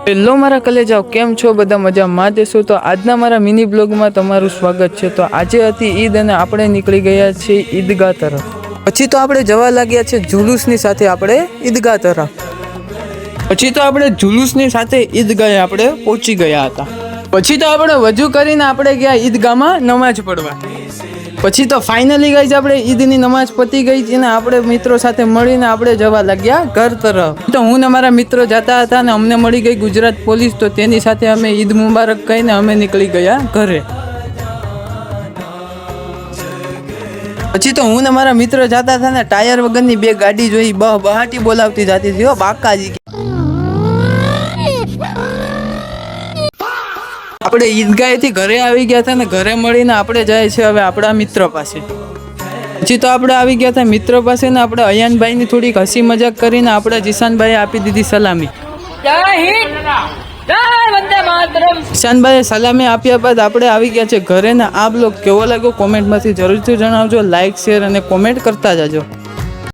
Hello મારા કલેજાઓ, કેમ છો? બધા મજામાં જશો? તો આજના મારા મિની બ્લોગમાં તમારું સ્વાગત છે. તો આજે હતી ઈદ અને આપણે નીકળી ગયા છીએ ઈદગાહ તરફ. પછી તો આપણે જવા લાગ્યા છે જુલુસની સાથે આપણે ઈદગાહ તરફ. પછી તો આપણે જુલુસની સાથે ઈદગાહે આપણે પહોંચી ગયા હતા. પછી તો આપણે વજૂ કરીને આપણે ગયા ઈદગાહમાં નમાઝ પડવા. પછી તો ફાઇનલી ગાઈસ આપણે ઈદની નમાઝ પતી ગઈ છે ને આપણે મિત્રો સાથે મળીને આપણે જવા લાગ્યા ઘર તરફ. તો હું ને મારા મિત્રો જતા હતા ને અમને મળી ગઈ ગુજરાત પોલીસ, તો તેની સાથે અમે ઈદ મુબારક કહીને અમે નીકળી ગયા ઘરે. પછી તો હું ને મારા મિત્રો જતા હતા ને ટાયર વગરની બે ગાડી જોઈ બહાટી બોલાવતી જતી હતી. હો બાકાજી, આપણે ઈદગાહેથી ઘરે આવી ગયા હતા ને ઘરે મળીને આપણે જાય છે હવે આપણા મિત્ર પાસે. પછી તો આપણે આવી ગયા હતા મિત્ર પાસે ને આપણે અયાનભાઈની થોડીક હસી મજાક કરીને આપણે જીશાનભાઈએ આપી દીધી સલામી. જીશાનભાઈએ સલામી આપ્યા બાદ આપણે આવી ગયા છે ઘરે ને આ બ્લોગ કેવો લાગ્યો કોમેન્ટમાંથી જરૂરથી જણાવજો. લાઇક, શેર અને કોમેન્ટ કરતા જાજો.